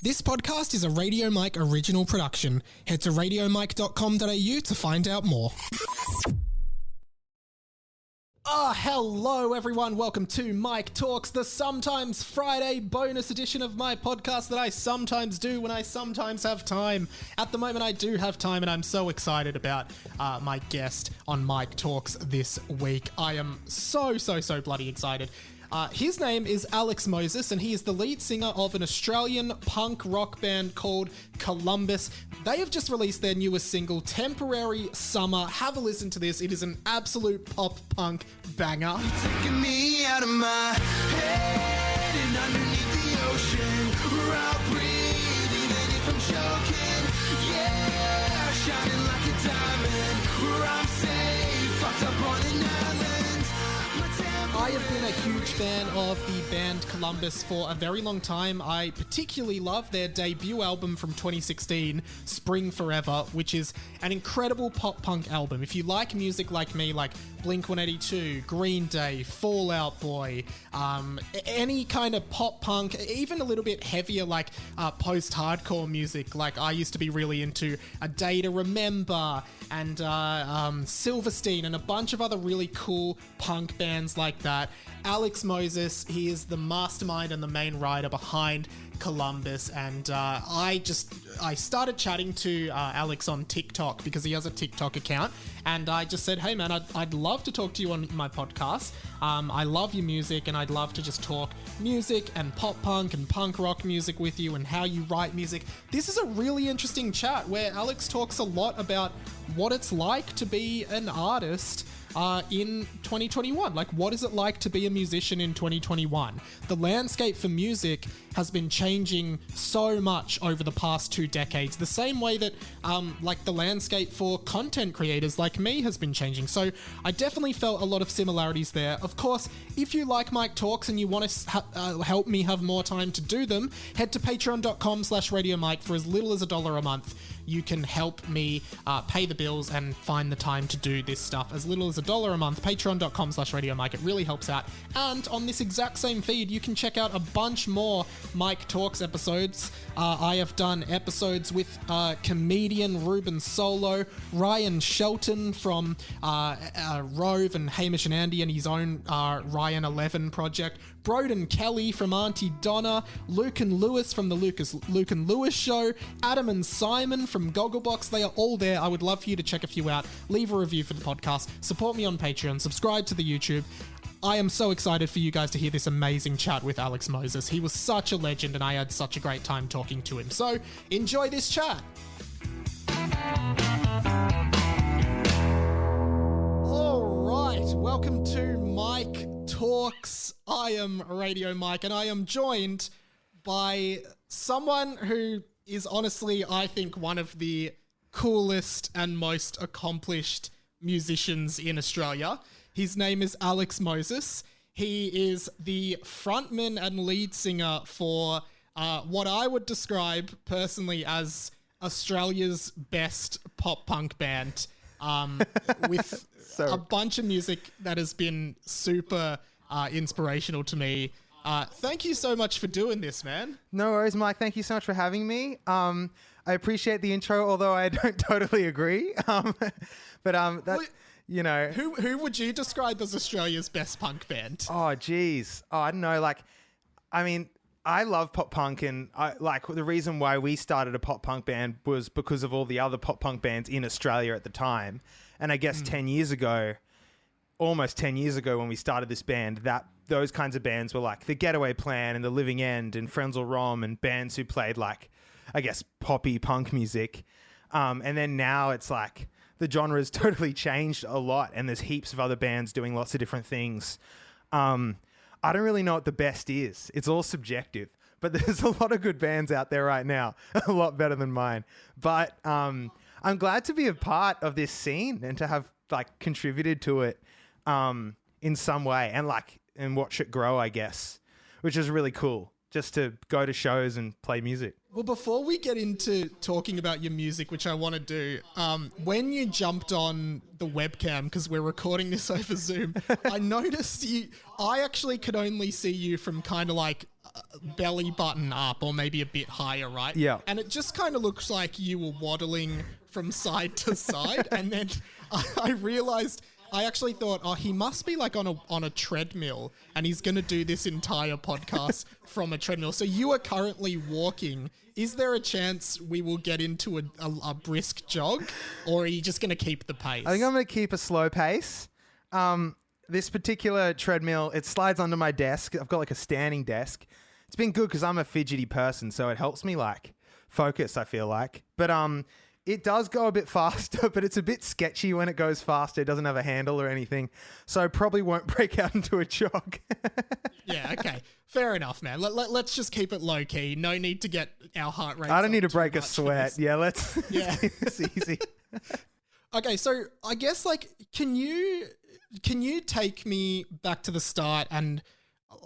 This podcast is a Radio Mike original production. Head to radiomike.com.au to find out more. Hello everyone, welcome to Mike Talks, the sometimes Friday bonus edition of my podcast that I sometimes do when I sometimes have time. At the moment I do have time and I'm so excited about my guest on Mike Talks this week. I am so bloody excited. His name is Alex Moses, and he is the lead singer of an Australian punk rock band called Columbus. They have just released their newest single, Temporary Summer. Have a listen to this. It is an absolute pop punk banger. Taking me out of my head and underneath the ocean, where I'll breathe even if I'm choking. Yeah, shining like a diamond, where I'm safe, fucked up on an island. I have been a huge fan of the band Columbus for a very long time. I particularly love their debut album from 2016, Spring Forever, which is an incredible pop-punk album. If you like music like me, like Blink-182, Green Day, Fall Out Boy, any kind of pop-punk, even a little bit heavier like post-hardcore music, like I used to be really into A Day to Remember and Silverstein and a bunch of other really cool punk bands like that. Alex Moses, he is the mastermind and the main writer behind Columbus, and I started chatting to Alex on TikTok because he has a TikTok account, and I just said, hey man, I'd love to talk to you on my podcast. I love your music and I'd love to just talk music and pop punk and punk rock music with you and how you write music. This is a really interesting chat where Alex talks a lot about what it's like to be an artist in 2021. Like, what is it like to be a musician in 2021? The landscape for music has been changing so much over the past 2 decades, the same way that like the landscape for content creators like me has been changing. So I definitely felt a lot of similarities there. Of course, if you like Mike Talks and you want to help me have more time to do them, head to patreon.com/radiomike. For as little as $1 a month, you can help me pay the bills and find the time to do this stuff. As little as $1 a month, patreon.com/radiomike. It really helps out. And on this exact same feed, you can check out a bunch more Mike Talks episodes. I have done episodes with comedian Ruben Solo, Ryan Shelton from Rove and Hamish and Andy and his own Ryan 11 project, Broden Kelly from Auntie Donna, Luke and Lewis from the Luke and Lewis Show, Adam and Simon from Gogglebox. They are all there. I would love for you to check a few out. Leave a review for the podcast. Support me on Patreon. Subscribe to the YouTube. I am so excited for you guys to hear this amazing chat with Alex Moses. He was such a legend and I had such a great time talking to him. So enjoy this chat. All right, welcome to Mike Talks. I am Radio Mike and I am joined by someone who is honestly, I think, one of the coolest and most accomplished musicians in Australia. His name is Alex Moses. He is the frontman and lead singer for what I would describe personally as Australia's best pop punk band, with a bunch of music that has been super inspirational to me. Thank you so much for doing this, man. No worries, Mike. Thank you so much for having me. I appreciate the intro, although I don't totally agree. You know, who would you describe as Australia's best punk band? Oh, geez. Oh, I don't know. Like, I mean, I love pop punk, and the reason why we started a pop punk band was because of all the other pop punk bands in Australia at the time. And I guess 10 years ago, almost 10 years ago when we started this band, those kinds of bands were like The Getaway Plan and The Living End and Frenzal Rhomb and bands who played like, I guess, poppy punk music. And then now it's like the genre's totally changed a lot and there's heaps of other bands doing lots of different things. I don't really know what the best is. It's all subjective, but there's a lot of good bands out there right now, a lot better than mine. But I'm glad to be a part of this scene and to have like contributed to it in some way and watch it grow, I guess, which is really cool. Just to go to shows and play music. Well, before we get into talking about your music, which I want to do, when you jumped on the webcam, because we're recording this over Zoom, I noticed I actually could only see you from kind of like belly button up or maybe a bit higher, right? Yeah. And it just kind of looks like you were waddling from side to side. And then I realized, I actually thought, oh, he must be like on a treadmill and he's going to do this entire podcast from a treadmill. So you are currently walking. Is there a chance we will get into a brisk jog, or are you just going to keep the pace? I think I'm going to keep a slow pace. This particular treadmill, it slides under my desk. I've got like a standing desk. It's been good because I'm a fidgety person, so it helps me like focus, I feel like. But it does go a bit faster, but it's a bit sketchy when it goes faster. It doesn't have a handle or anything, so I probably won't break out into a jog. Yeah, okay. Fair enough, man. Let's just keep it low key. No need to get our heart rate. I don't need to break a sweat. Yeah, let's keep this easy. Okay, so I guess like, can you take me back to the start? And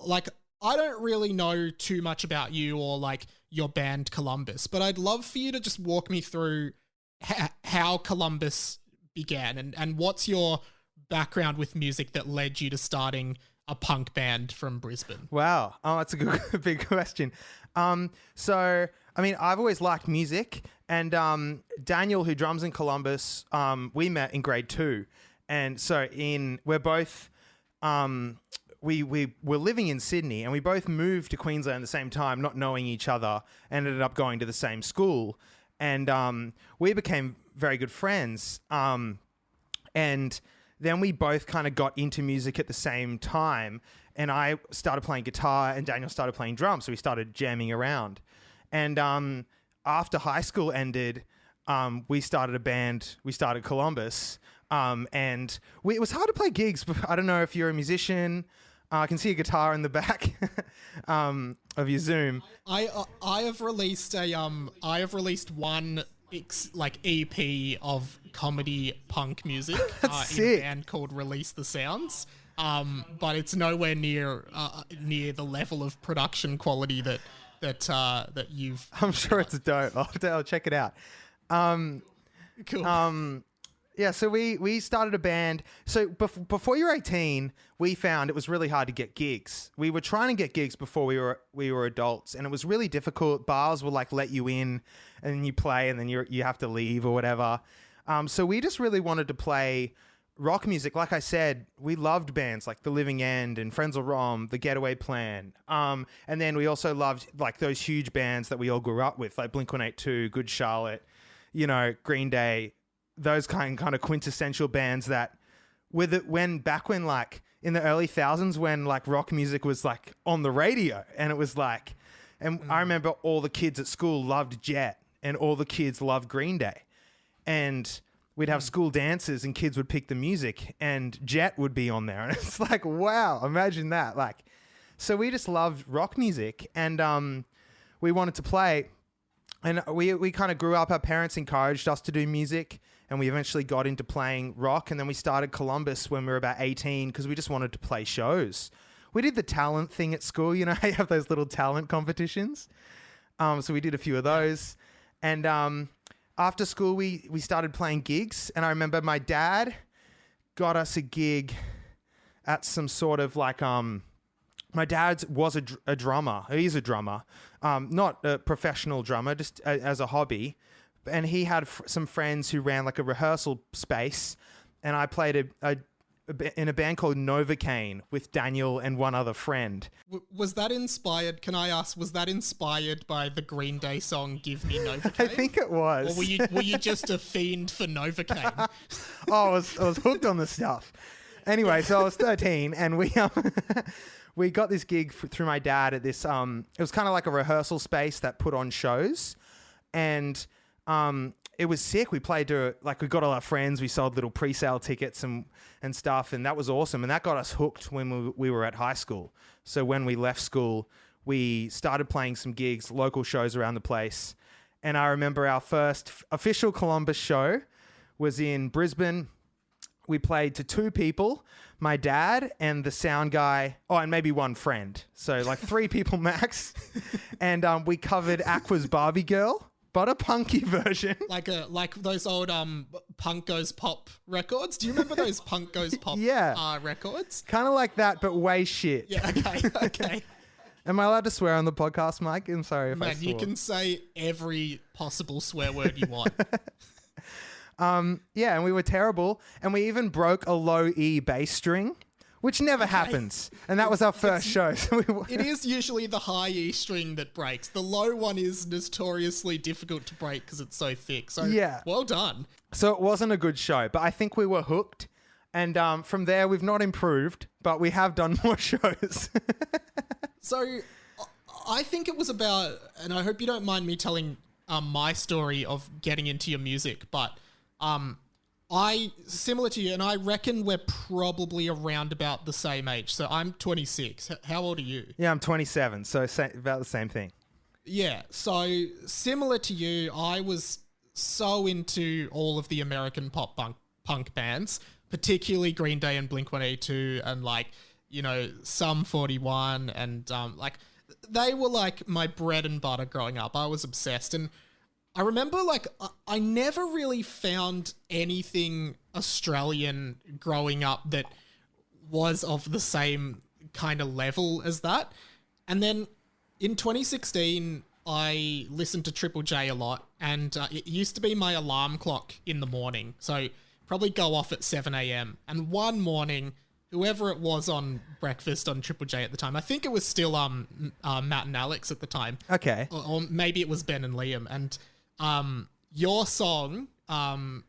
like, I don't really know too much about you or like your band Columbus, but I'd love for you to just walk me through how Columbus began and what's your background with music that led you to starting a punk band from Brisbane. Wow. Oh, that's a good, big question. So, I mean, I've always liked music, and Daniel, who drums in Columbus, we met in grade 2. And so we're both, we were living in Sydney, and we both moved to Queensland at the same time, not knowing each other, and ended up going to the same school. And we became very good friends. And then we both kind of got into music at the same time, and I started playing guitar and Daniel started playing drums, so we started jamming around. And after high school ended, we started a band. We started Columbus, and it was hard to play gigs. I don't know if you're a musician. I can see a guitar in the back of your Zoom. I have released one EP of comedy punk music in a band called Release the Sounds, but it's nowhere near the level of production quality that you've. I'm sure it's dope. I'll check it out. Cool. Yeah, so we started a band. So before you were 18, we found it was really hard to get gigs. We were trying to get gigs before we were adults, and it was really difficult. Bars will like let you in, and then you play, and then you have to leave or whatever. So we just really wanted to play rock music. Like I said, we loved bands like The Living End and Friends of Rom, The Getaway Plan. And then we also loved like those huge bands that we all grew up with, like Blink-182, Good Charlotte, Green Day. Those kind of quintessential bands that back when like in the early thousands when like rock music was like on the radio, and it was like, and I remember all the kids at school loved Jet and all the kids loved Green Day, and we'd have school dances and kids would pick the music and Jet would be on there, and it's like, wow, imagine that. Like, so we just loved rock music, and we wanted to play. And we kind of grew up, our parents encouraged us to do music, and we eventually got into playing rock. And then we started Columbus when we were about 18 because we just wanted to play shows. We did the talent thing at school. You have those little talent competitions. So we did a few of those. And after school, we started playing gigs. And I remember my dad got us a gig at some sort of like... my dad was a drummer. He's a drummer, not a professional drummer, just as a hobby. And he had some friends who ran like a rehearsal space. And I played in a band called Novocaine with Daniel and one other friend. Was that inspired? Can I ask? Was that inspired by the Green Day song "Give Me Novocaine"? I think it was. Or were you just a fiend for Novocaine? I was hooked on the stuff. Anyway, so I was 13, and we got this gig through my dad at this, it was kind of like a rehearsal space that put on shows, and it was sick. We played we got all our friends, we sold little pre-sale tickets and stuff, and that was awesome, and that got us hooked when we were at high school. So when we left school, we started playing some gigs, local shows around the place, and I remember our first official Columbus show was in Brisbane. We played to 2 people, my dad and the sound guy, and maybe one friend. So like 3 people max. And we covered Aqua's Barbie Girl, but a punky version. Like those old Punk Goes Pop records. Do you remember those Punk Goes Pop records? Kind of like that, but way shit. Yeah, okay. Am I allowed to swear on the podcast, Mike? I'm sorry if I Man, swore. you can say every possible swear word you want. Yeah, and we were terrible. And we even broke a low E bass string, which never happens. And that was our first show. So It is usually the high E string that breaks. The low one is notoriously difficult to break because it's so thick. So Yeah. well done. So it wasn't a good show, but I think we were hooked. And from there, we've not improved, but we have done more shows. So I think it was about, and I hope you don't mind me telling my story of getting into your music, but similar to you, and I reckon we're probably around about the same age. So I'm 26. How old are you? Yeah, I'm 27, so about the same thing. Yeah, so similar to you, I was so into all of the American pop punk bands, particularly Green Day and Blink-182 and like, you know, Sum 41 and like they were like my bread and butter growing up. I was obsessed. And I remember like I never really found anything Australian growing up that was of the same kind of level as that. And then in 2016, I listened to Triple J a lot, and it used to be my alarm clock in the morning. So probably go off at 7 a.m. And one morning, whoever it was on breakfast on Triple J at the time, I think it was still Matt and Alex at the time. Okay. Or maybe it was Ben and Liam. And your song,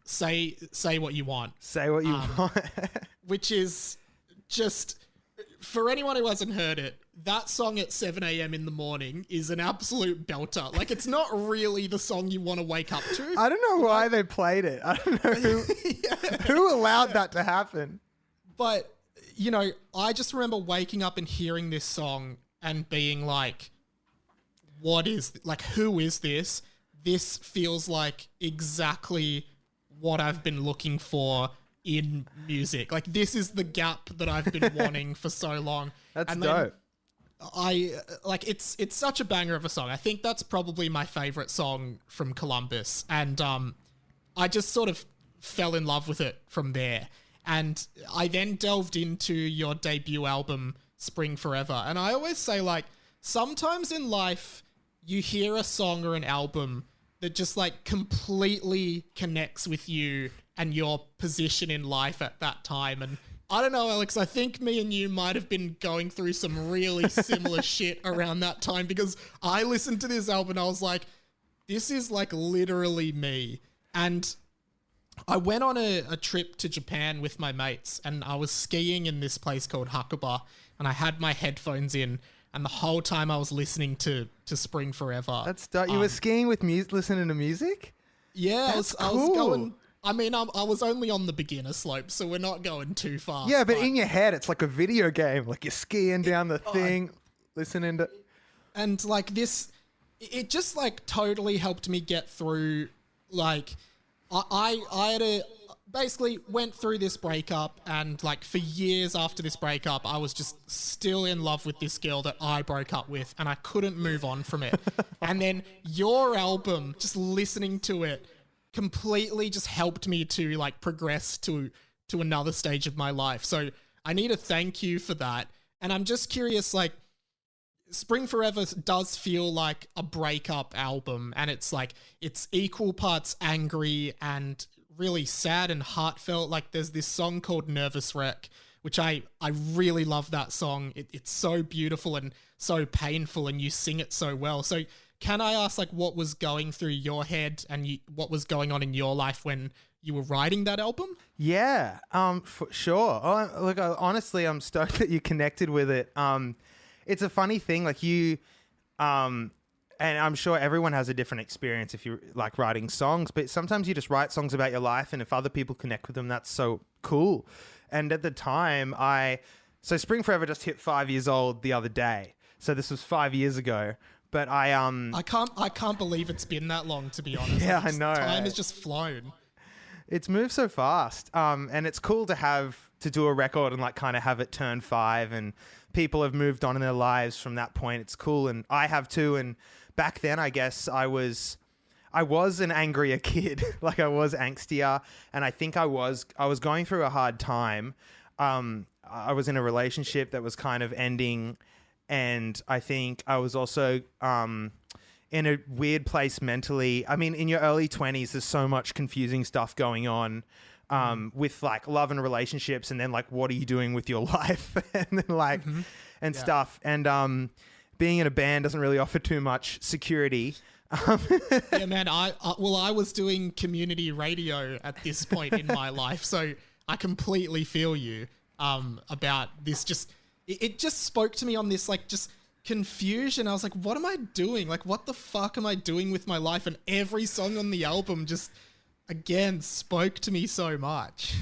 Say What You Want. Say what you want. Which is just, for anyone who hasn't heard it, that song at 7 a.m. in the morning is an absolute belter. Like, it's not really the song you want to wake up to. I don't know why they played it. I don't know who allowed that to happen. But, you know, I just remember waking up and hearing this song and being like, who is this? This feels like exactly what I've been looking for in music. Like, this is the gap that I've been wanting for so long. That's dope. It's such a banger of a song. I think that's probably my favorite song from Columbus. And I just sort of fell in love with it from there. And I then delved into your debut album, Spring Forever. And I always say, like, sometimes in life, you hear a song or an album that just, like, completely connects with you and your position in life at that time. And I don't know, Alex, I think me and you might have been going through some really similar shit around that time, because I listened to this album and I was like, this is like literally me. And I went on a trip to Japan with my mates, and I was skiing in this place called Hakuba, and I had my headphones in, and the whole time I was listening to Spring Forever. That's dope. You were skiing with listening to music? Yeah, That's I was cool. going... I mean, I was only on the beginner slope, so we're not going too fast. Yeah, but in your head, it's like a video game. Like you're skiing down the thing, listening to... And like this, it just like totally helped me get through, like, I basically went through this breakup, and like for years after this breakup, I was just still in love with this girl that I broke up with, and I couldn't move on from it. And then your album, just listening to it, completely just helped me to like progress to another stage of my life. So I need to thank you for that. And I'm just curious, like, Spring Forever does feel like a breakup album, and it's like, it's equal parts angry and really sad and heartfelt. Like there's this song called Nervous Wreck, which I really love that song. It's so beautiful and so painful, and you sing it so well. So can I ask, like, what was going through your head and what was going on in your life when you were writing that album? Yeah, for sure. Oh, look, honestly, I'm stoked that you connected with it. It's a funny thing, like you, and I'm sure everyone has a different experience if you like writing songs, but sometimes you just write songs about your life, and if other people connect with them, that's so cool. And at the time, so Spring Forever just hit 5 years old the other day. So this was 5 years ago. But I can't believe it's been that long, to be honest. Yeah, like, I know. Time has just flown. It's moved so fast. And it's cool to do a record and like kind of have it turn 5, and people have moved on in their lives from that point. It's cool. And I have too. And back then, I guess I was an angrier kid. Like I was angstier, and I think I was going through a hard time. I was in a relationship that was kind of ending, And I think I was also in a weird place mentally. I mean, in your early 20s, there's so much confusing stuff going on with like love and relationships, and then like, what are you doing with your life? And then like, and stuff. And being in a band doesn't really offer too much security. Yeah, man, I was doing community radio at this point in my life, so I completely feel you about this. It just spoke to me on this like just confusion. I was like, what am I doing? Like, what the fuck am I doing with my life? And every song on the album just again spoke to me so much.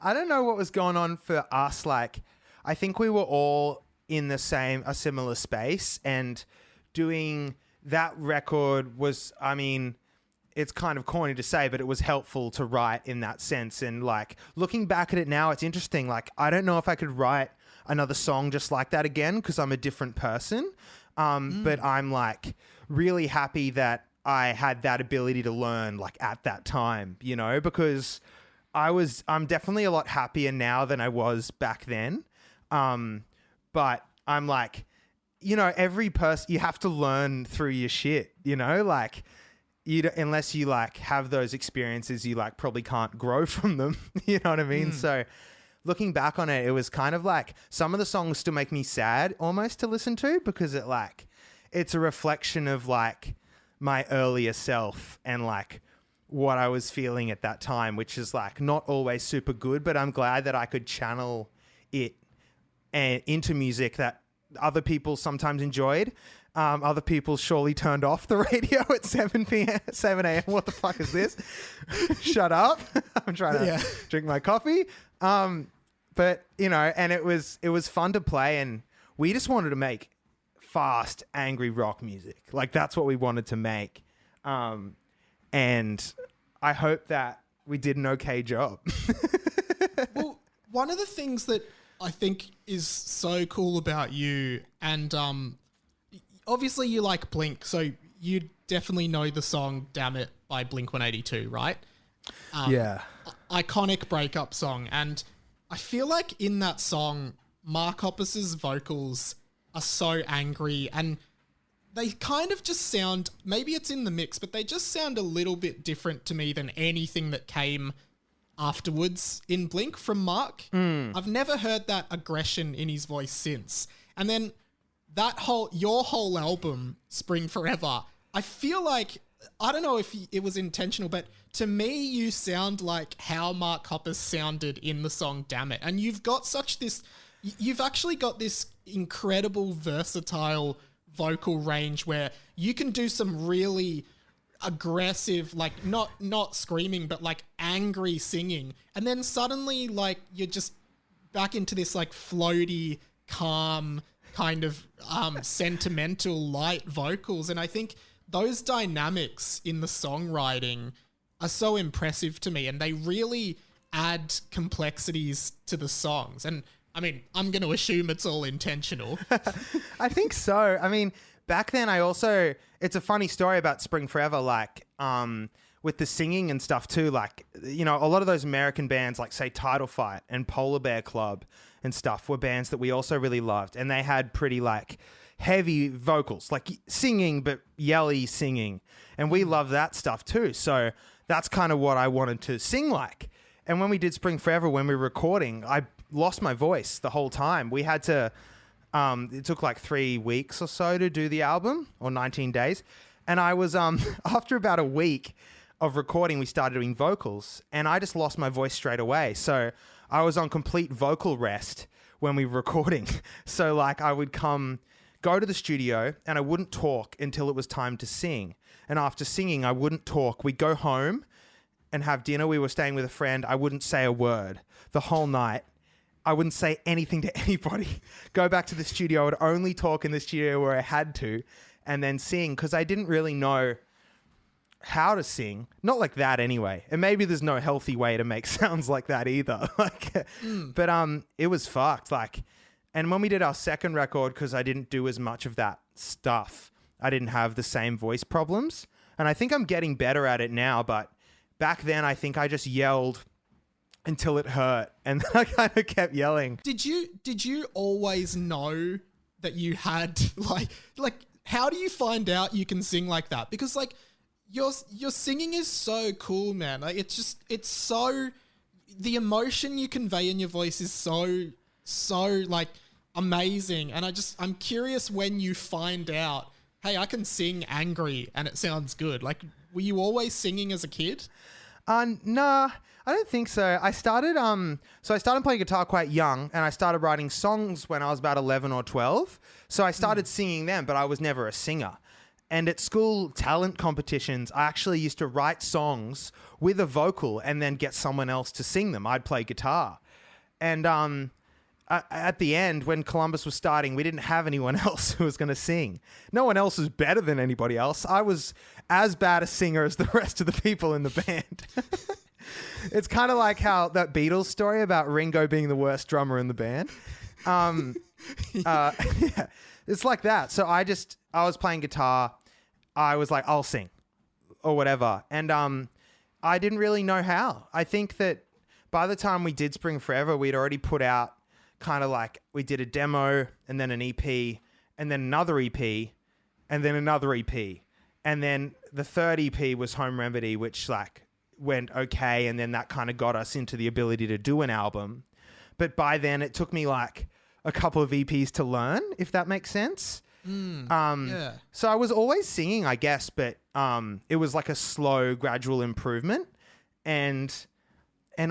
I don't know what was going on for us. Like, I think we were all in a similar space, and doing that record was, I mean, it's kind of corny to say, but it was helpful to write in that sense. And like, looking back at it now, it's interesting. Like, I don't know if I could write another song just like that again, because I'm a different person. But I'm like really happy that I had that ability to learn like at that time, you know, because I'm definitely a lot happier now than I was back then. But I'm like, you know, every person, you have to learn through your shit, you know, like unless you like have those experiences, you like probably can't grow from them. You know what I mean? So looking back on it, it was kind of like some of the songs still make me sad almost to listen to, because it's a reflection of like my earlier self and like what I was feeling at that time, which is like not always super good, but I'm glad that I could channel it and into music that other people sometimes enjoyed. Other people surely turned off the radio at 7 a.m. What the fuck is this? Shut up. I'm trying to drink my coffee. But you know, and it was fun to play, and we just wanted to make fast, angry rock music. Like, that's what we wanted to make. And I hope that we did an okay job. Well, one of the things that I think is so cool about you, and obviously you like Blink, so you definitely know the song Damn It by Blink-182, right? Yeah. Iconic breakup song. And I feel like in that song, Mark Hoppus's vocals are so angry, and they kind of just sound, maybe it's in the mix, but they just sound a little bit different to me than anything that came afterwards in Blink from Mark. I've never heard that aggression in his voice since. And then your whole album, Spring Forever, I feel like, I don't know if it was intentional, but to me, you sound like how Mark Hoppus sounded in the song Damn It. And you've actually got this incredible versatile vocal range where you can do some really aggressive, like not screaming, but like angry singing. And then suddenly like you're just back into this like floaty, calm kind of sentimental light vocals. And I think those dynamics in the songwriting are so impressive to me, and they really add complexities to the songs. And I mean, I'm going to assume it's all intentional. I think so. I mean, back then it's a funny story about Spring Forever, like with the singing and stuff too. Like, you know, a lot of those American bands like say Title Fight and Polar Bear Club and stuff were bands that we also really loved, and they had pretty like heavy vocals, like singing, but yelly singing. And we love that stuff too. So that's kind of what I wanted to sing like. And when we did Spring Forever, when we were recording, I lost my voice the whole time. We had to, it took like 3 weeks or so to do the album, or 19 days. And I was, after about a week of recording, we started doing vocals, and I just lost my voice straight away. So I was on complete vocal rest when we were recording. So like I would go to the studio and I wouldn't talk until it was time to sing. And after singing, I wouldn't talk. We'd go home and have dinner. We were staying with a friend. I wouldn't say a word the whole night. I wouldn't say anything to anybody. Go back to the studio. I would only talk in the studio where I had to, and then sing, because I didn't really know how to sing. Not like that anyway. And maybe there's no healthy way to make sounds like that either. But it was fucked. Like, and when we did our second record, because I didn't do as much of that stuff, I didn't have the same voice problems. And I think I'm getting better at it now, but back then I think I just yelled until it hurt, and then I kind of kept yelling. Did you always know that you had like how do you find out you can sing like that? Because like your singing is so cool, man. Like it's so, the emotion you convey in your voice is so like amazing. And I'm curious when you find out, hey, I can sing angry and it sounds good. Like, were you always singing as a kid? Nah, I don't think so. I started playing guitar quite young, and I started writing songs when I was about 11 or 12. So I started singing them, but I was never a singer. And at school talent competitions, I actually used to write songs with a vocal and then get someone else to sing them. I'd play guitar. And at the end, when Columbus was starting, we didn't have anyone else who was going to sing. No one else was better than anybody else. I was as bad a singer as the rest of the people in the band. It's kind of like how that Beatles story about Ringo being the worst drummer in the band. Yeah, it's like that. So I was playing guitar. I was like, I'll sing or whatever. And I didn't really know how. I think that by the time we did Spring Forever, we'd already put out kind of like, we did a demo and then an EP and then another EP and then another EP. And then the third EP was Home Remedy, which like went okay. And then that kind of got us into the ability to do an album. But by then it took me like a couple of EPs to learn, if that makes sense. Yeah. So I was always singing, I guess, but it was like a slow, gradual improvement. And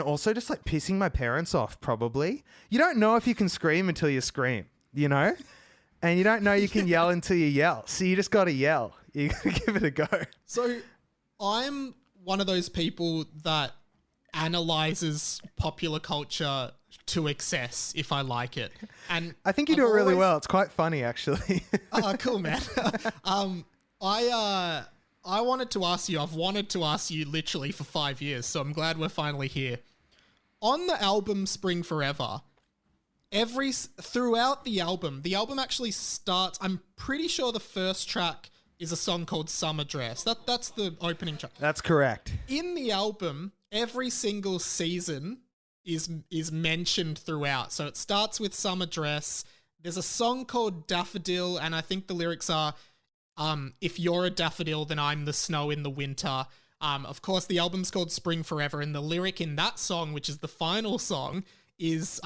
also just like pissing my parents off, probably. You don't know if you can scream until you scream, you know? And you don't know you can yell until you yell. So you just got to yell. You got to give it a go. So I'm one of those people that analyzes popular culture to excess if I like it. And I think you do it really well. It's quite funny, actually. Oh, cool, man. I wanted to ask you, I've wanted to ask you literally for 5 years, so I'm glad we're finally here. On the album Spring Forever, throughout the album actually starts, I'm pretty sure the first track is a song called Summer Dress. That's the opening track. That's correct. In the album, every single season is mentioned throughout. So it starts with Summer Dress. There's a song called Daffodil, and I think the lyrics are, if you're a daffodil, then I'm the snow in the winter. Of course, the album's called Spring Forever, and the lyric in that song, which is the final song, is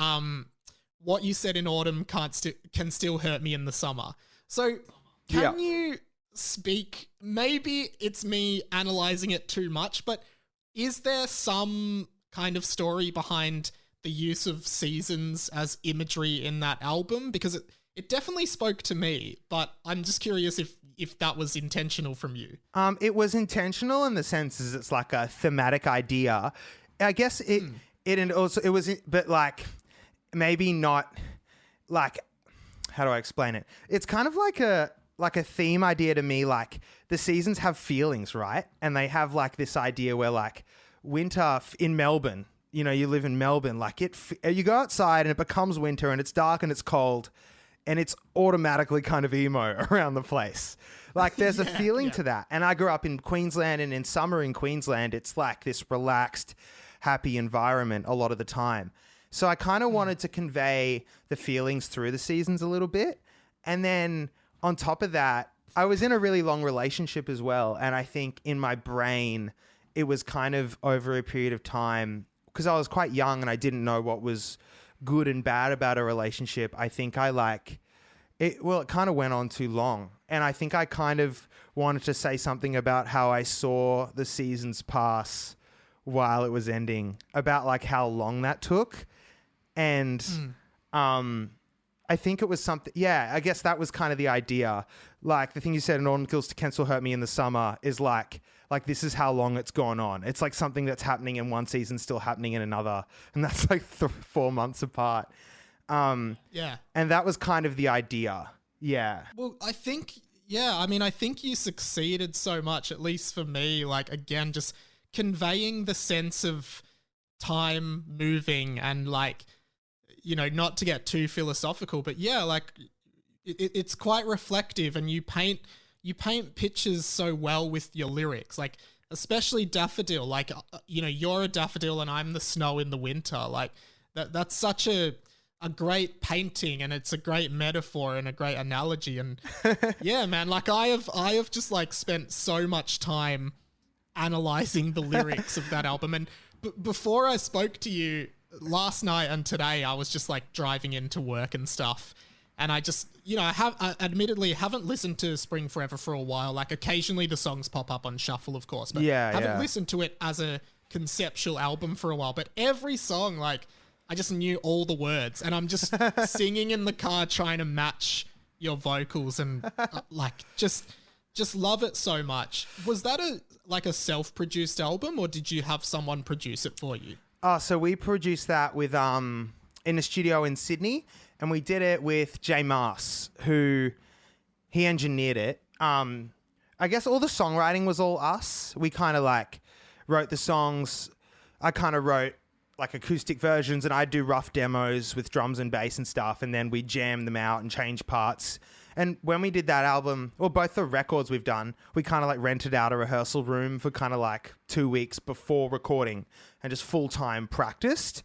what you said in autumn can still hurt me in the summer. So can you speak, maybe it's me analyzing it too much, but is there some kind of story behind the use of seasons as imagery in that album? Because it definitely spoke to me, but I'm just curious if that was intentional from you. It was intentional in the sense is it's like a thematic idea. I guess it was, but like maybe not like, how do I explain it? It's kind of like a theme idea to me. Like the seasons have feelings, right? And they have like this idea where like winter in Melbourne, you know, you live in Melbourne, like you go outside and it becomes winter and it's dark and it's cold and it's automatically kind of emo around the place. Like there's a feeling to that. And I grew up in Queensland, and in summer in Queensland, it's like this relaxed, happy environment a lot of the time. So I kind of wanted to convey the feelings through the seasons a little bit. And then on top of that, I was in a really long relationship as well. And I think in my brain, it was kind of over a period of time, because I was quite young and I didn't know what was good and bad about a relationship. I think it kind of went on too long. And I think I kind of wanted to say something about how I saw the seasons pass while it was ending, about like how long that took. And I think it was something, I guess that was kind of the idea. Like the thing you said in Autumn Can Still Hurt Me in the Summer is like this is how long it's gone on. It's like something that's happening in one season still happening in another, and that's like 4 months apart. And that was kind of the idea. Yeah. Well, I think you succeeded so much, at least for me, like again, just conveying the sense of time moving and like, you know, not to get too philosophical, but like it's quite reflective, and you paint pictures so well with your lyrics, like especially Daffodil, like, you know, you're a daffodil and I'm the snow in the winter. Like that's such a a great painting, and it's a great metaphor and a great analogy. And yeah, man, like I have just like spent so much time analyzing the lyrics of that album. And before I spoke to you last night and today, I was just like driving into work and stuff. And I just, I admittedly haven't listened to Spring Forever for a while. Like occasionally the songs pop up on shuffle, of course, but haven't listened to it as a conceptual album for a while. But every song, like I just knew all the words, and I'm just singing in the car trying to match your vocals, and just love it so much. Was that a self-produced album, or did you have someone produce it for you? So we produced that with in a studio in Sydney, and we did it with Jay Maas, who he engineered it. I guess all the songwriting was all us. We kind of like wrote the songs. I kind of wrote like acoustic versions, and I'd do rough demos with drums and bass and stuff, and then we jam them out and change parts. And when we did that album, or both the records we've done, we kind of like rented out a rehearsal room for kind of like 2 weeks before recording and just full-time practiced.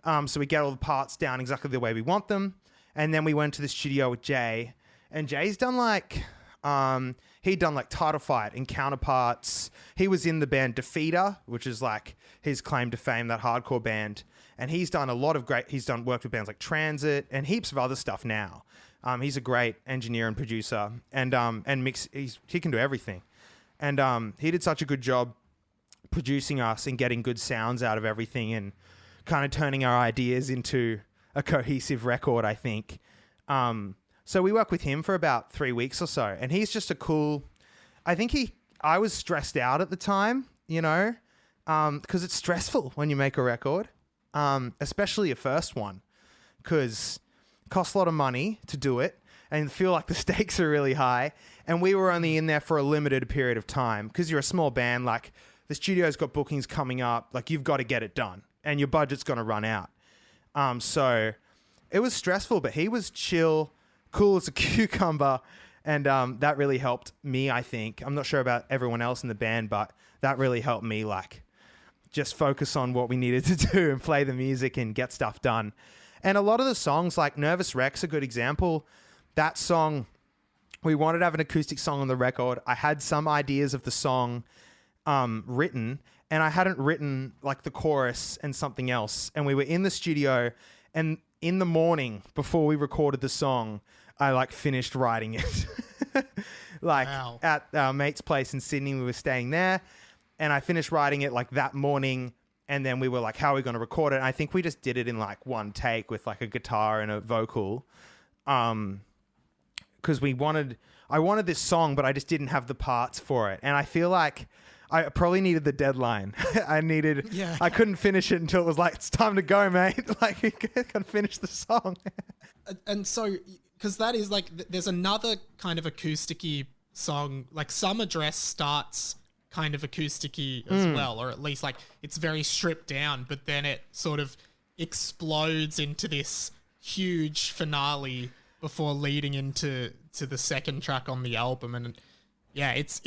So we get all the parts down exactly the way we want them. And then we went to the studio with Jay, and Jay's done like, he'd done like Title Fight and Counterparts. He was in the band Defeater, which is like his claim to fame, that hardcore band. And he's done worked with bands like Transit and heaps of other stuff now. He's a great engineer and producer, and mix. He can do everything. And he did such a good job producing us and getting good sounds out of everything, and kind of turning our ideas into a cohesive record, I think. So we worked with him for about 3 weeks or so, and he's just a cool... I was stressed out at the time, because it's stressful when you make a record, especially a first one, because it costs a lot of money to do it, and feel like the stakes are really high. And we were only in there for a limited period of time, because you're a small band, like the studio's got bookings coming up, like you've got to get it done, and your budget's going to run out. So it was stressful, but he was chill, cool as a cucumber, and that really helped me, I think. I'm not sure about everyone else in the band, but that really helped me like just focus on what we needed to do and play the music and get stuff done. And a lot of the songs, like Nervous Wreck's a good example. That song, we wanted to have an acoustic song on the record. I had some ideas of the song written, and I hadn't written like the chorus and something else. And we were in the studio, and in the morning before we recorded the song, I like finished writing it. Wow. At our mate's place in Sydney, we were staying there, and I finished writing it like that morning. And then we were like, how are we going to record it? And I think we just did it in like one take with like a guitar and a vocal. Because I wanted this song, but I just didn't have the parts for it. And I feel like I probably needed the deadline. I couldn't finish it until it was like, it's time to go, mate. Like, you gotta finish the song. And so, because that is like, there's another kind of acousticy song, like Summer Dress starts kind of acousticy as well, or at least like it's very stripped down, but then it sort of explodes into this huge finale before leading into the second track on the album. And yeah, it's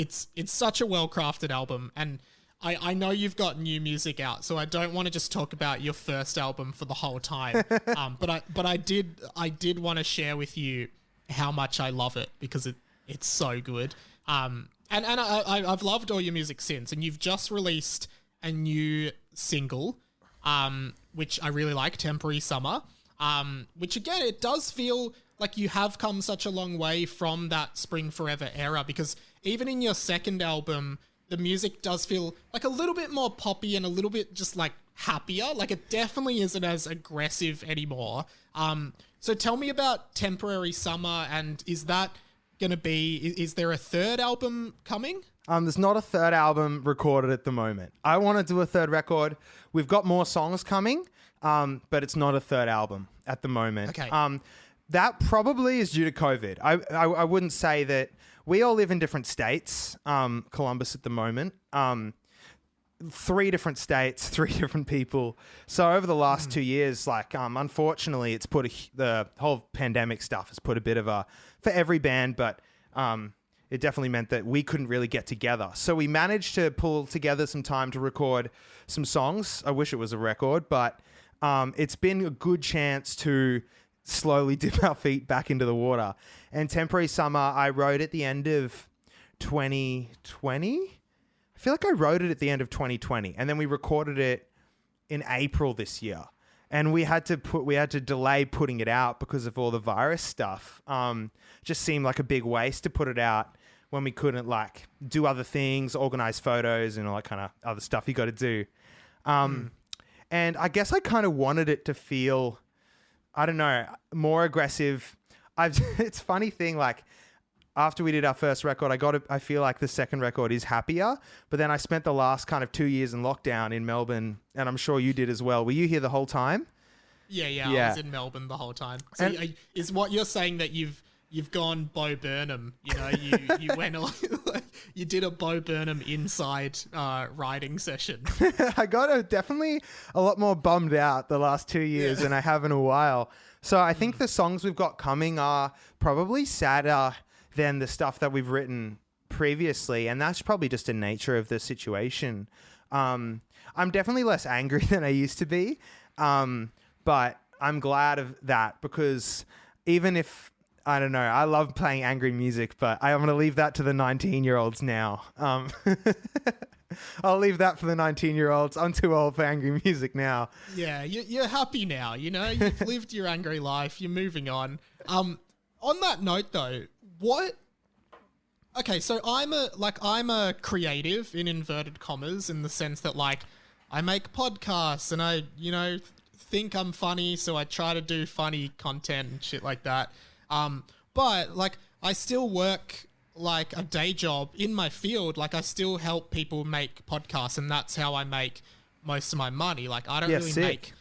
such a well-crafted album. And I know you've got new music out, so I don't want to just talk about your first album for the whole time. But I did want to share with you how much I love it, because it's so good. And I've loved all your music since, and you've just released a new single, which I really like, Temporary Summer, which again, it does feel like you have come such a long way from that Spring Forever era, because even in your second album, the music does feel like a little bit more poppy and a little bit just like happier. Like it definitely isn't as aggressive anymore. So tell me about Temporary Summer, and is there a third album coming? There's not a third album recorded at the moment. I want to do a third record. We've got more songs coming, but it's not a third album at the moment. Okay. That probably is due to COVID. I wouldn't say that. We all live in different states, Columbus at the moment. 3 different states, 3 different people. So over the last 2 years, like, unfortunately, it's put the whole pandemic stuff has put a bit of a, for every band, but it definitely meant that we couldn't really get together. So we managed to pull together some time to record some songs. I wish it was a record, but it's been a good chance to slowly dip our feet back into the water. And Temporary Summer, I wrote at the end of 2020. I feel like I wrote it at the end of 2020, and then we recorded it in April this year. And we had to delay putting it out because of all the virus stuff. Just seemed like a big waste to put it out when we couldn't like do other things, organize photos and all that kind of other stuff you got to do. And I guess I kind of wanted it to feel, I don't know, more aggressive. It's a funny thing, like after we did our first record, I feel like the second record is happier, but then I spent the last kind of 2 years in lockdown in Melbourne, and I'm sure you did as well. Were you here the whole time? Yeah. I was in Melbourne the whole time. So is what you're saying that you've gone Bo Burnham, you know, you went on, you did a Bo Burnham inside writing session. I got definitely a lot more bummed out the last 2 years than I have in a while. So I think the songs we've got coming are probably sadder than the stuff that we've written previously. And that's probably just the nature of the situation. I'm definitely less angry than I used to be. But I'm glad of that because even if, I don't know, I love playing angry music, but I'm going to leave that to the 19-year-olds now. I'll leave that for the 19-year-olds. I'm too old for angry music now. Yeah, you're happy now, you know? You've lived your angry life. You're moving on. On that note, though, okay, so I'm a creative in inverted commas in the sense that, like, I make podcasts and I, you know, think I'm funny, so I try to do funny content and shit like that. But like I still work like a day job in my field. Like I still help people make podcasts, and that's how I make most of my money. Like I don't really make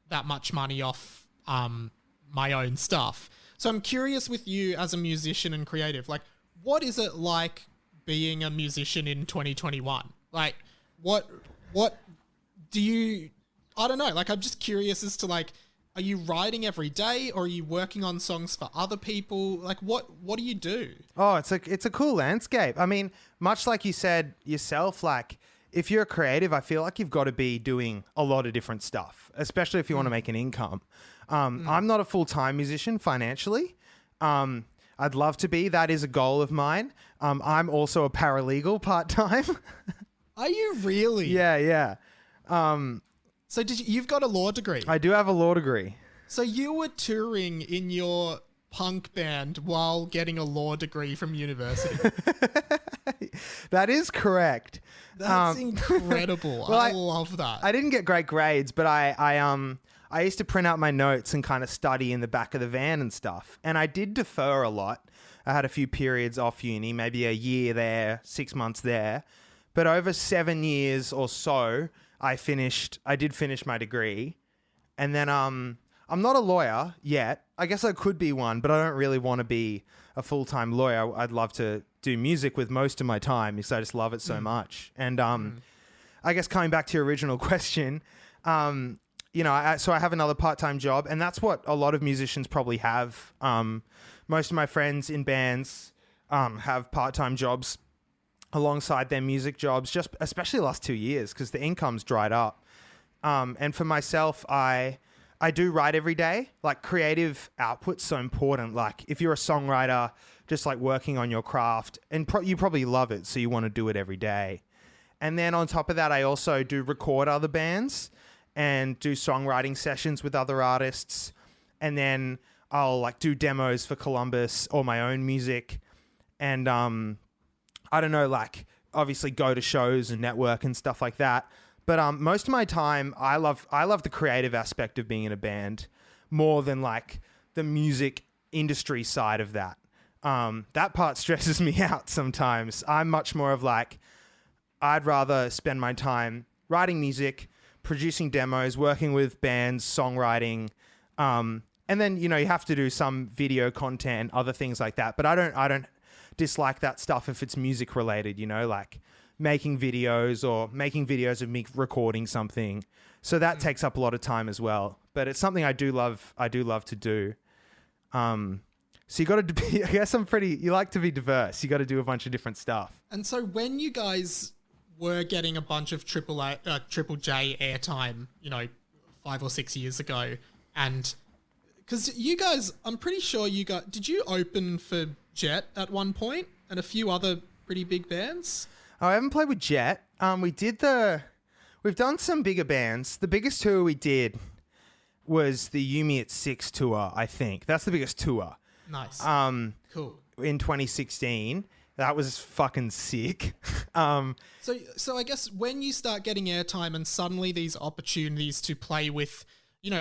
that much money off my own stuff. So I'm curious with you as a musician and creative, like what is it like being a musician in 2021? Like what do you, I don't know, like I'm just curious as to like, are you writing every day or are you working on songs for other people? Like what do you do? Oh, it's a cool landscape. I mean, much like you said yourself, like if you're a creative, I feel like you've got to be doing a lot of different stuff, especially if you want to make an income. I'm not a full-time musician financially. I'd love to be. That is a goal of mine. I'm also a paralegal part-time. Are you really? Yeah. So you've got a law degree? I do have a law degree. So you were touring in your punk band while getting a law degree from university? That is correct. That's incredible. Well, I love that. I didn't get great grades, but I used to print out my notes and kind of study in the back of the van and stuff. And I did defer a lot. I had a few periods off uni, maybe a year there, 6 months there. But over 7 years or so, I did finish my degree. And then I'm not a lawyer yet. I guess I could be one, but I don't really want to be a full-time lawyer. I'd love to do music with most of my time because I just love it so much. And I guess coming back to your original question, you know, so I have another part-time job, and that's what a lot of musicians probably have. Most of my friends in bands have part-time jobs alongside their music jobs, just especially the last 2 years because the income's dried up. And for myself, I do write every day. Like creative output's so important. Like if you're a songwriter, just like working on your craft, and you probably love it, so you want to do it every day. And then on top of that, I also do record other bands and do songwriting sessions with other artists. And then I'll like do demos for Columbus or my own music. And I don't know, like obviously go to shows and network and stuff like that. But most of my time, I love the creative aspect of being in a band more than like the music industry side of that. That part stresses me out sometimes. I'm much more of like, I'd rather spend my time writing music, producing demos, working with bands, songwriting, and then, you know, you have to do some video content, other things like that. But I don't dislike that stuff if it's music related, you know, like making videos of me recording something. So that takes up a lot of time as well. But it's something I do love to do. So you got to be, I guess you like to be diverse. You got to do a bunch of different stuff. And so when you guys were getting a bunch of Triple J airtime, you know, 5 or 6 years ago, and because you guys, I'm pretty sure did you open for Jet at one point and a few other pretty big bands? Oh, I haven't played with Jet. We've done some bigger bands. The biggest tour we did was the You Me at 6 tour, I think. That's the biggest tour. Nice. Cool. In 2016. That was fucking sick. So I guess when you start getting airtime and suddenly these opportunities to play with,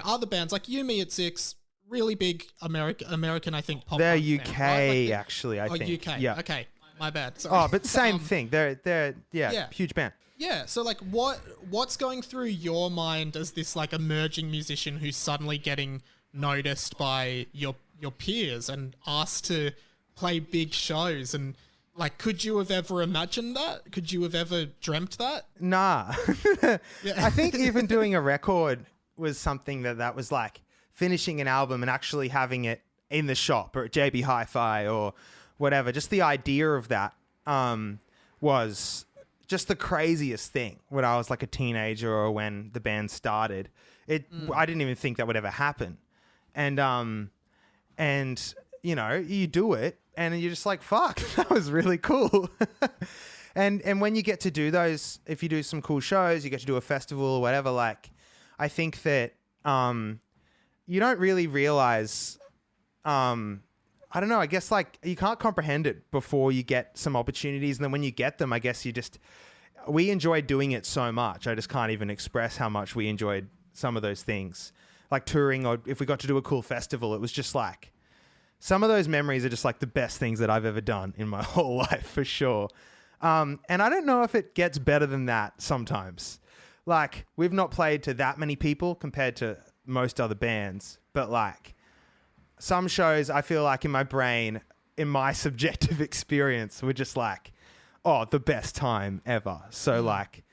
other bands like You Me at 6, really big American, I think, pop they're punk UK, band, right? actually, I think. UK. Yeah. Okay. My bad. Sorry. Oh, but same thing. They're huge band. Yeah, so like what's going through your mind as this like emerging musician who's suddenly getting noticed by your peers and asked to play big shows, and like could you have ever imagined that? Could you have ever dreamt that? Nah. Yeah. I think even doing a record was something that was like finishing an album and actually having it in the shop or at JB Hi-Fi or whatever. Just the idea of that was just the craziest thing when I was like a teenager or when the band started. I didn't even think that would ever happen. And you do it and you're just like, fuck, that was really cool. and when you get to do those, if you do some cool shows, you get to do a festival or whatever, like I think that you don't really realize I don't know, I guess like you can't comprehend it before you get some opportunities. And then when you get them, I guess we enjoyed doing it so much. I just can't even express how much we enjoyed some of those things. Like touring, or if we got to do a cool festival, it was just like, some of those memories are just like the best things that I've ever done in my whole life, for sure. And I don't know if it gets better than that sometimes. Like, we've not played to that many people compared to most other bands, but like, some shows I feel like in my brain, in my subjective experience, were just like, oh, the best time ever. So like,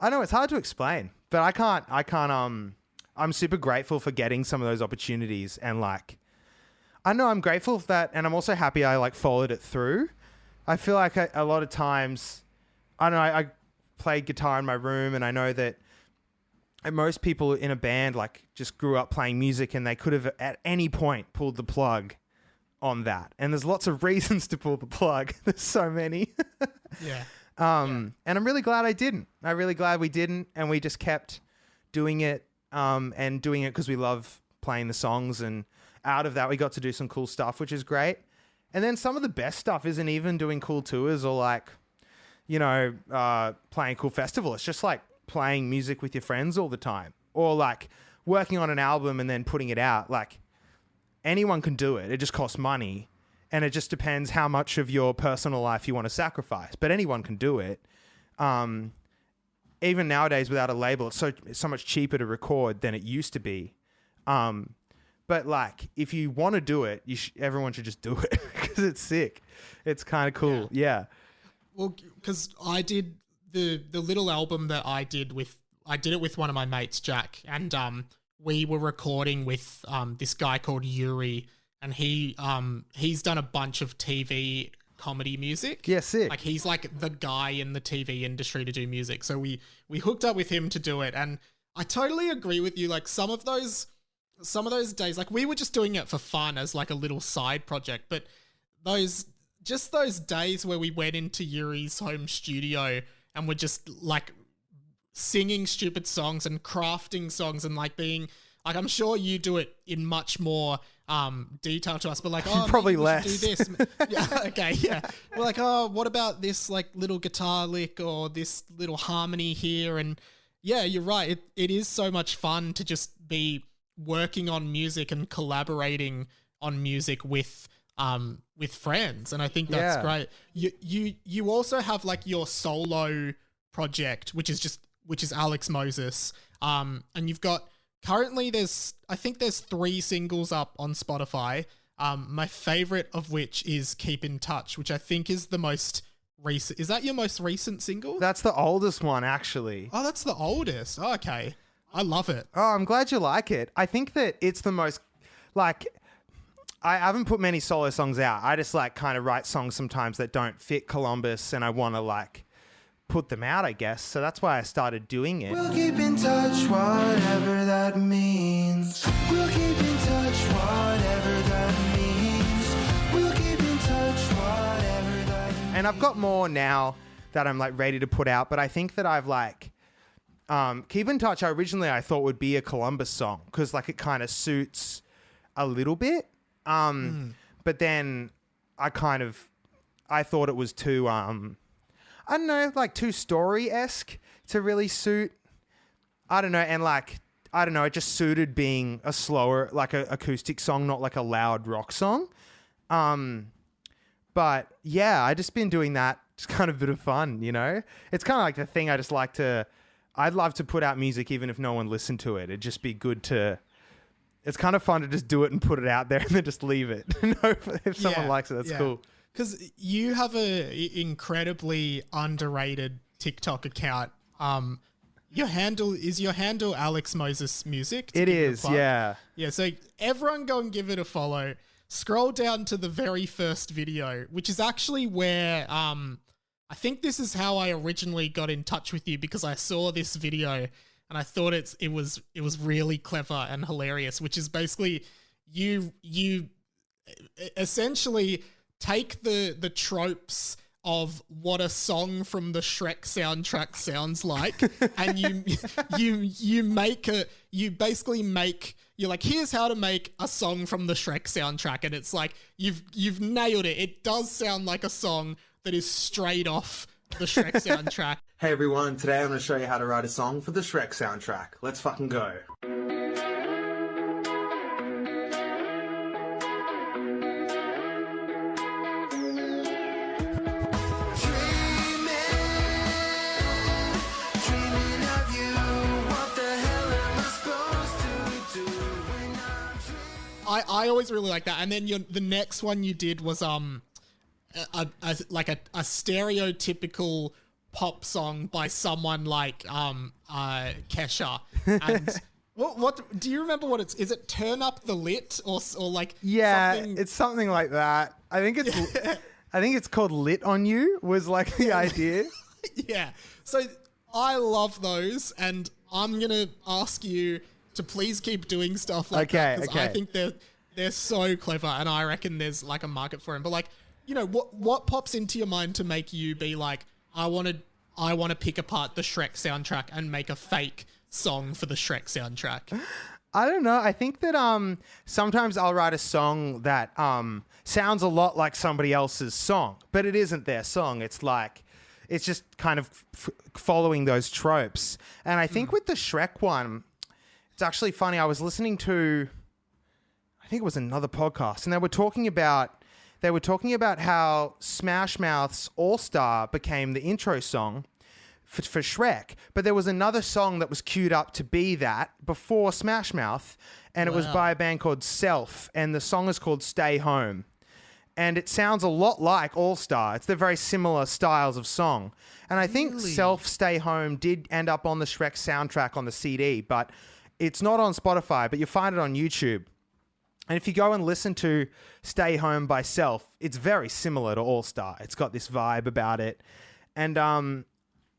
I know it's hard to explain, but I'm super grateful for getting some of those opportunities. And like, I know I'm grateful for that. And I'm also happy I like followed it through. I feel like a lot of times, I don't know, I play guitar in my room and I know that most people in a band like just grew up playing music and they could have at any point pulled the plug on that. And there's lots of reasons to pull the plug. There's so many. Yeah. And I'm really glad I didn't. I'm really glad we didn't. And we just kept doing it and doing it because we love playing the songs. And out of that, we got to do some cool stuff, which is great. And then some of the best stuff isn't even doing cool tours or like, playing cool festival. It's just like playing music with your friends all the time, or like working on an album and then putting it out. Like, anyone can do it. It just costs money, and it just depends how much of your personal life you want to sacrifice, but anyone can do it. Even nowadays without a label, it's so much cheaper to record than it used to be. But like, if you want to do it, everyone should just do it because it's sick. It's kind of cool. Yeah. Well, because I did the little album that I did it with one of my mates, Jack, and we were recording with this guy called Yuri, and he's done a bunch of TV comedy music. Yeah, sick. Like, he's like the guy in the TV industry to do music. So we hooked up with him to do it, and I totally agree with you. Like, some of those days, like, we were just doing it for fun as like a little side project, but those days where we went into Yuri's home studio and were just like singing stupid songs and crafting songs and like being like, I'm sure you do it in much more detail to us, but like, oh, probably maybe we less. should do this. Yeah, okay, yeah. We're like, oh, what about this like little guitar lick or this little harmony here? And yeah, you're right. It is so much fun to just be working on music and collaborating on music with friends, and I think that's great. You also have like your solo project, which is Alex Moses, and you've got currently there's 3 singles up on Spotify. My favorite of which is Keep in Touch, which I think is the most recent. Is that your most recent single? That's the oldest one, actually. Oh, that's the oldest. Oh, okay. I love it. Oh, I'm glad you like it. I think that it's the most, like, I haven't put many solo songs out. I just like kind of write songs sometimes that don't fit Columbus, and I want to like put them out, I guess. So that's why I started doing it. We'll keep in touch, whatever that means. We'll keep in touch, whatever that means. We'll keep in touch, whatever that means. And I've got more now that I'm like ready to put out, but I think that I've like Keep in Touch. I thought would be a Columbus song because like it kind of suits a little bit. But then I thought it was too I don't know, like too story-esque to really suit. I don't know, and like I don't know, it just suited being a slower, like a acoustic song, not like a loud rock song. But yeah, I just been doing that. It's kind of a bit of fun, you know? It's kind of like the thing I just like to... I'd love to put out music even if no one listened to it. It'd just be good to... It's kind of fun to just do it and put it out there and then just leave it. If someone likes it, that's cool. Because you have a incredibly underrated TikTok account. Your handle Alex Moses Music? It is, yeah. Yeah, so everyone go and give it a follow. Scroll down to the very first video, which is actually where I think this is how I originally got in touch with you, because I saw this video and I thought it was really clever and hilarious, which is basically you essentially take the tropes of what a song from the Shrek soundtrack sounds like, and you're like, here's how to make a song from the Shrek soundtrack, and it's like you've nailed it. It does sound like a song that is straight off the Shrek soundtrack. Hey everyone, today I'm going to show you how to write a song for the Shrek soundtrack. Let's fucking go. I always really like that. And then the next one you did was a stereotypical pop song by someone like Kesha. And what do you remember what it's? Is it Turn Up the Lit or like? Yeah, something? It's something like that. I think it's called Lit on You was like the idea. Yeah. So I love those, and I'm gonna ask you to please keep doing stuff like that, because I think they're so clever, and I reckon there's like a market for them. But like, you know, what pops into your mind to make you be like, I want to pick apart the Shrek soundtrack and make a fake song for the Shrek soundtrack? I don't know. I think that sometimes I'll write a song that sounds a lot like somebody else's song, but it isn't their song. It's like, it's just kind of following those tropes. And I think with the Shrek one, it's actually funny. I was listening to, I think it was another podcast, and they were talking about how Smash Mouth's All Star became the intro song for Shrek, but there was another song that was queued up to be that before Smash Mouth, and it was by a band called Self, and the song is called Stay Home. And it sounds a lot like All Star. They're very similar styles of song. And I think Self, Stay Home did end up on the Shrek soundtrack on the CD, but it's not on Spotify, but you'll find it on YouTube. And if you go and listen to Stay Home by Self, it's very similar to All Star. It's got this vibe about it. And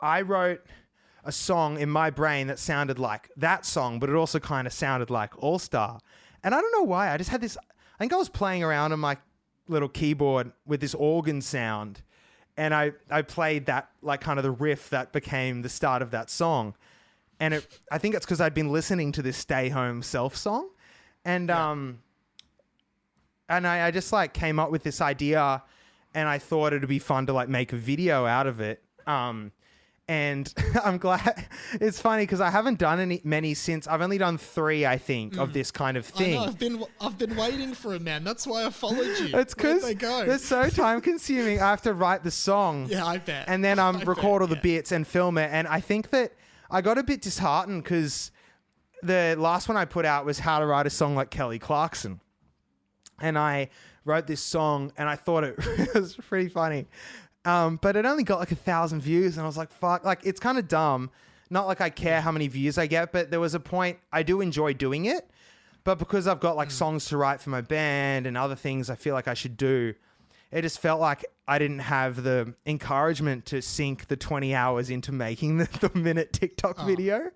I wrote a song in my brain that sounded like that song, but it also kind of sounded like All Star. And I don't know why. I just had this... I think I was playing around on my little keyboard with this organ sound, and I played that, like, kind of the riff that became the start of that song. And I think it's because I'd been listening to this Stay Home Self song. And and I just like came up with this idea, and I thought it'd be fun to like make a video out of it. And I'm glad. It's funny because I haven't done many since. I've only done 3, I think, of this kind of thing. I know, I've been waiting for it, man. That's why I followed you. It's because they're so time consuming. I have to write the song. Yeah, I bet. And then record all the bits and film it. And I think that I got a bit disheartened because the last one I put out was how to write a song like Kelly Clarkson. And I wrote this song, and I thought it was pretty funny. But it only got like 1,000 views, and I was like, fuck, like, it's kind of dumb. Not like I care how many views I get, but there was a point, I do enjoy doing it, but because I've got like songs to write for my band and other things I feel like I should do, it just felt like I didn't have the encouragement to sink the 20 hours into making the minute TikTok video.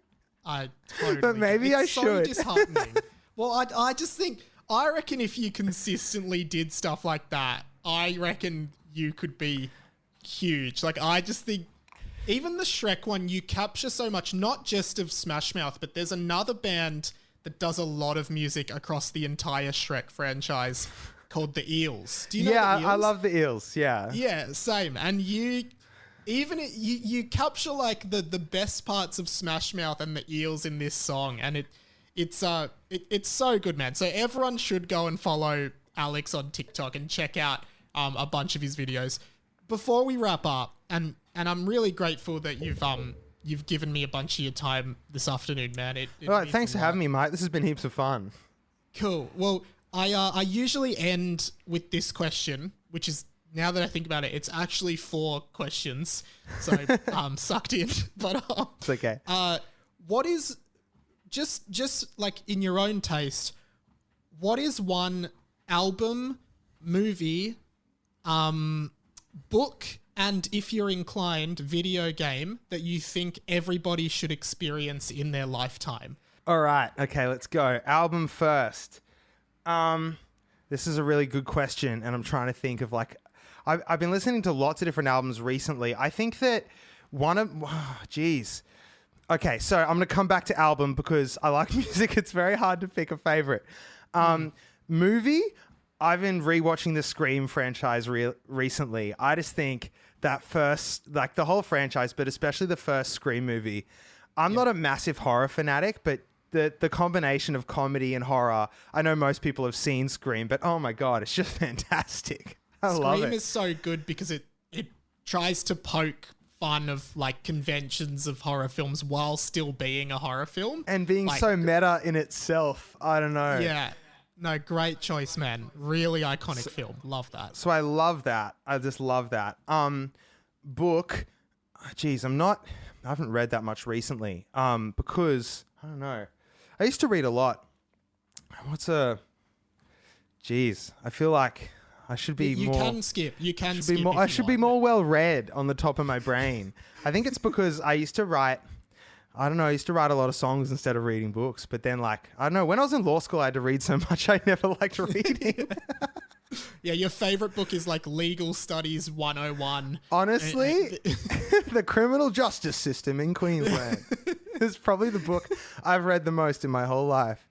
I totally. But maybe I it's so should. disheartening. Well, I just think, I reckon if you consistently did stuff like that, I reckon you could be huge. Like, I just think even the Shrek one, you capture so much, not just of Smash Mouth, but there's another band that does a lot of music across the entire Shrek franchise called the Eels. Do you know the Eels? I love the Eels. Yeah. Yeah, same. And you capture like the best parts of Smash Mouth and the Eels in this song, and it's so good, man. So everyone should go and follow Alex on TikTok and check out a bunch of his videos. Before we wrap up, and I'm really grateful that you've given me a bunch of your time this afternoon, man. It All right, means thanks a for lot. having me, mate. This has been heaps of fun. Cool. Well, I usually end with this question, which is, now that I think about it, it's actually 4 questions. So sucked in. But It's okay. what is, just like in your own taste, what is one album, movie, book, and if you're inclined, video game that you think everybody should experience in their lifetime? All right. Okay, let's go. Album first. This is a really good question, and I'm trying to think of like, I've been listening to lots of different albums recently. I think that Okay, so I'm going to come back to album because I like music. It's very hard to pick a favorite. Movie, I've been rewatching the Scream franchise recently. I just think that first, like the whole franchise, but especially the first Scream movie. I'm not a massive horror fanatic, but the combination of comedy and horror, I know most people have seen Scream, but oh my God, it's just fantastic. I love it. Scream is so good because it tries to poke fun of like conventions of horror films while still being a horror film. And being like, so meta in itself. I don't know. Yeah. No, great choice, man. Really iconic film. Love that. So I love that. I just love that. Book. Geez, I haven't read that much recently. Because I don't know. I used to read a lot. Geez, I feel like I should be You more. can skip. You can skip. I if you should be want. more well read on the top of my brain. I think it's because I used to write. I don't know. I used to write a lot of songs instead of reading books. But then, like, I don't know. When I was in law school, I had to read so much. I never liked reading. Yeah, your favorite book is like Legal Studies 101. Honestly, the criminal justice system in Queensland is probably the book I've read the most in my whole life.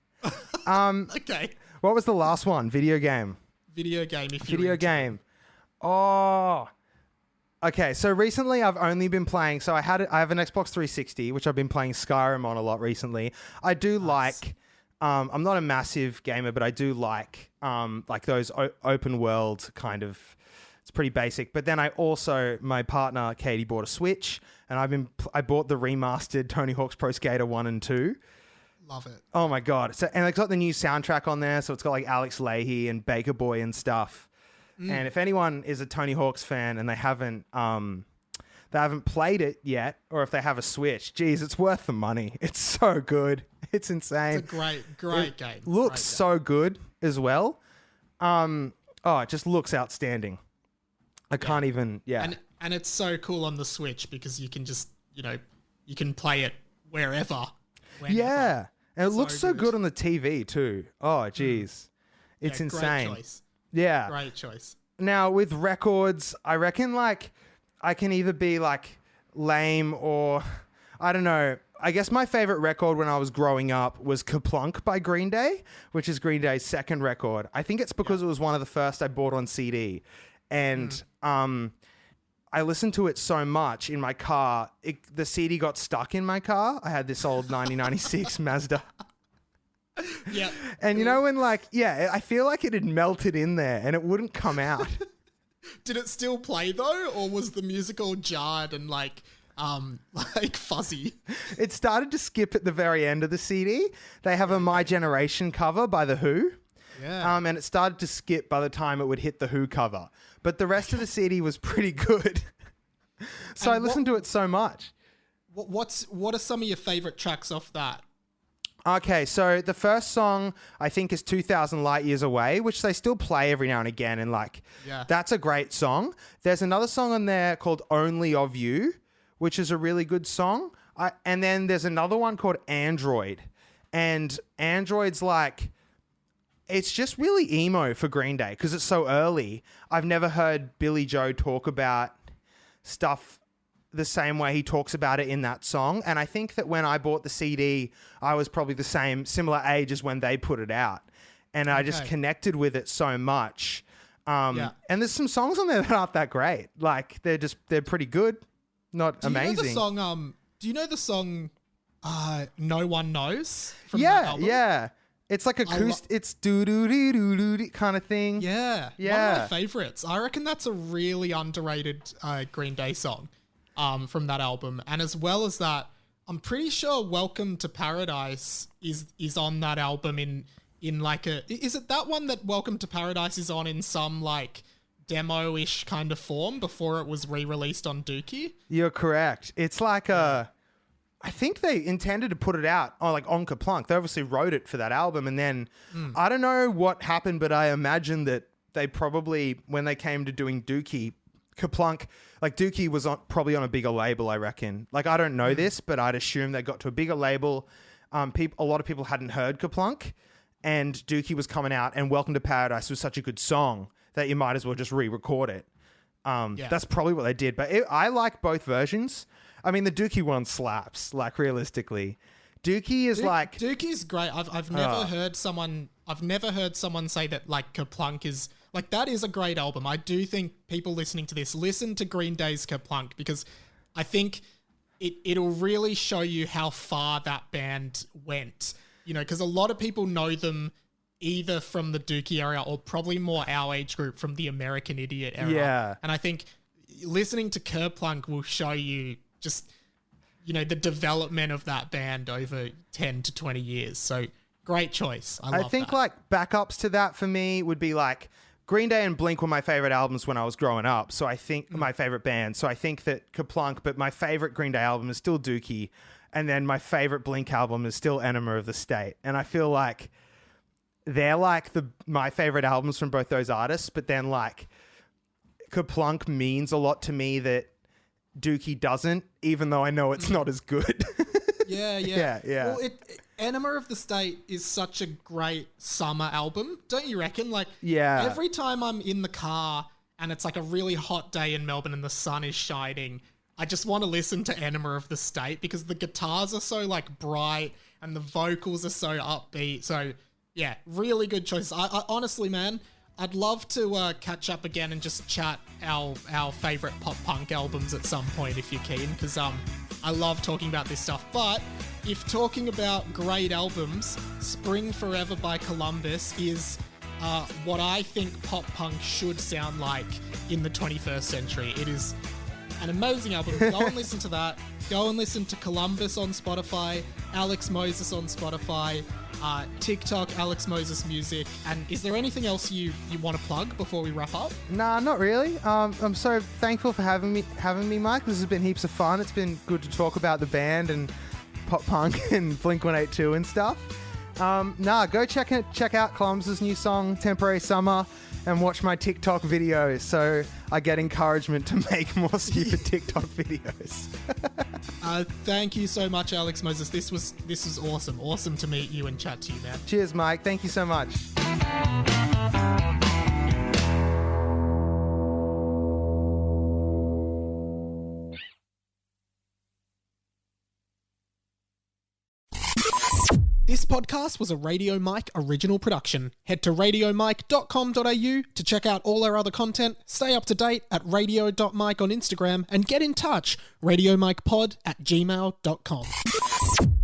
Okay. What was the last one? Video game. Video game. If you're Video into game. Oh. Okay, so recently I've only been playing. So I have an Xbox 360, which I've been playing Skyrim on a lot recently. I do like. I'm not a massive gamer, but I do like those open world kind of. It's pretty basic. But then my partner Katie bought a Switch, and I bought the remastered Tony Hawk's Pro Skater 1 and 2. Love it. Oh my God. And it's got the new soundtrack on there. So it's got like Alex Leahy and Baker Boy and stuff. And if anyone is a Tony Hawk's fan and they haven't played it yet, or if they have a Switch, geez, it's worth the money. It's so good. It's insane. It's a great game. Looks so good as well. It just looks outstanding. I can't even, And it's so cool on the Switch because you can just, you can play it wherever. Whenever. Yeah. And it looks so good. good on the TV too. Oh, geez. It's insane. Great choice. Yeah. Great choice. Now, with records, I reckon, like, I can either be, like, lame or, I don't know. I guess my favorite record when I was growing up was Kaplunk by Green Day, which is Green Day's second record. I think it's because it was one of the first I bought on CD. And I listened to it so much in my car, the CD got stuck in my car. I had this old 1996 Mazda. Yeah. And you know when I feel like it had melted in there and it wouldn't come out. Did it still play though, or was the music all jarred and like fuzzy? It started to skip at the very end of the CD. They have a My Generation cover by The Who. Yeah. And it started to skip by the time it would hit the Who cover. But the rest of the CD was pretty good. So I listened to it so much. What are some of your favorite tracks off that? Okay, so the first song I think is 2,000 Light Years Away, which they still play every now and again, and that's a great song. There's another song on there called Only of You, which is a really good song. And then there's another one called Android, and Android's it's just really emo for Green Day because it's so early. I've never heard Billy Joe talk about stuff the same way he talks about it in that song. And I think that when I bought the CD, I was probably similar age as when they put it out. And I just connected with it so much. And there's some songs on there that aren't that great. They're pretty good, not amazing. Do you know the song No One Knows from that album? Yeah. It's like acoustic, it's do-do-do-do-do kind of thing. Yeah. One of my favorites. I reckon that's a really underrated Green Day song. From that album. And as well as that, I'm pretty sure Welcome to Paradise is on that album in is it that one that Welcome to Paradise is on in some demo-ish kind of form before it was re-released on Dookie? You're correct. It's I think they intended to put it out on Kaplunk. They obviously wrote it for that album, and then I don't know what happened, but I imagine that they probably, when they came to doing Dookie, Kaplunk, Dookie was probably on a bigger label, I reckon. I don't know this, but I'd assume they got to a bigger label. A lot of people hadn't heard Kaplunk, and Dookie was coming out, and Welcome to Paradise was such a good song that you might as well just re-record it. That's probably what they did. But I like both versions. I mean, the Dookie one slaps, realistically. Dookie is Dookie's great. I've never heard someone say that Kaplunk is that is a great album. I do think people listening to this listen to Green Day's Kaplunk because I think it'll really show you how far that band went. Because a lot of people know them either from the Dookie era or probably more our age group from the American Idiot era. Yeah. And I think listening to Kerplunk will show you just the development of that band over 10 to 20 years. So great choice. I think that. Backups to that for me would be Green Day and Blink were my favorite albums when I was growing up. So I think my favorite band. So I think that Kaplunk, but my favorite Green Day album is still Dookie. And then my favorite Blink album is still Enema of the State. And I feel they're my favorite albums from both those artists. But then Kaplunk means a lot to me that Dookie doesn't, even though I know it's not as good. Yeah. Well, Enema of the State is such a great summer album, don't you reckon? Every time I'm in the car and it's a really hot day in Melbourne and the sun is shining, I just want to listen to Enema of the State because the guitars are so bright and the vocals are so upbeat. So yeah, really good choice. I honestly, man, I'd love to catch up again and just chat our favorite pop punk albums at some point if you're keen, because I love talking about this stuff. But if talking about great albums, Spring Forever by Columbus is what I think pop punk should sound like in the 21st century. It is an amazing album. Go and listen to that. Go and listen to Columbus on Spotify, Alex Moses on Spotify, TikTok, Alex Moses Music. And is there anything else you want to plug before we wrap up? Nah, not really. I'm so thankful for having me, Mike. This has been heaps of fun. It's been good to talk about the band and pop punk and Blink-182 and stuff. Go check out Columbus's new song, Temporary Summer, and watch my TikTok videos so I get encouragement to make more stupid TikTok videos. Thank you so much, Alex Moses. This was awesome. Awesome to meet you and chat to you, man. Cheers, Mike. Thank you so much. This podcast was a Radio Mike original production. Head to radiomike.com.au to check out all our other content, stay up to date at radio.mike on Instagram, and get in touch, radiomikepod@gmail.com.